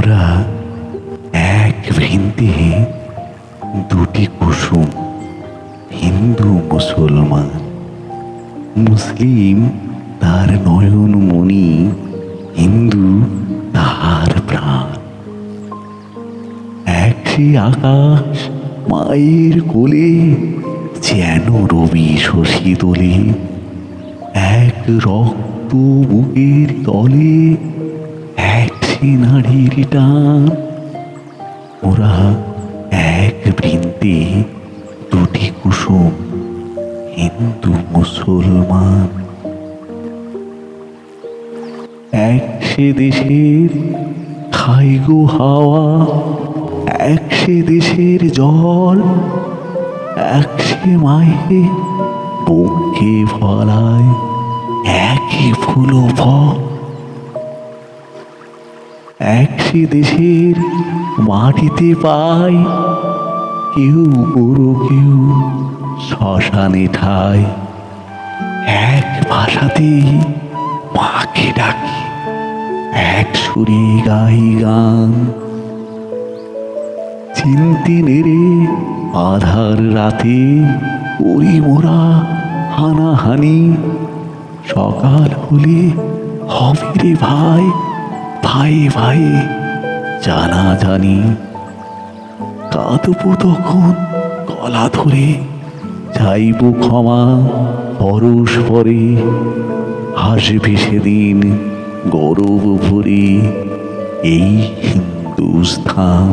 মোরা এক বৃন্তে দুটি কুসুম, হিন্দু মুসলমান। মুসলিম তার নয়ন মণি, হিন্দু তাহার প্রাণ। এক সে আকাশ মায়ের কোলে, যেন রবি শশী তোলে। এক রক্ত বুকের তলে, এক সে নারীর টান। ওরা এক বৃন্তে দুটি কুসুম, হিন্দু মুসলমান। এক সে দেশের খাই গো হাওয়া, এক সে দেশের জল। এক সে মায়ে বুকে ফলায় একই ফুল ফল। এক সে দেশের মাটিতে পাই, কেউ বুড়ো কেউ শ্মশানে ঠাই। এক ভাষাতেই মাকে ডাকি, এক সুরে গাই গান। চিনতে নেড়ে আধার রাতে করি মোরা হানাহানি। সকাল হলে হবে রে ভাই, ভাই ভাই জানা জানি। কাঁদবো তখন গলা ধরে, চাইব ক্ষমা পরস্পরে। হাসবে সেদিন গৌরব ভরে এই হিন্দুস্থান।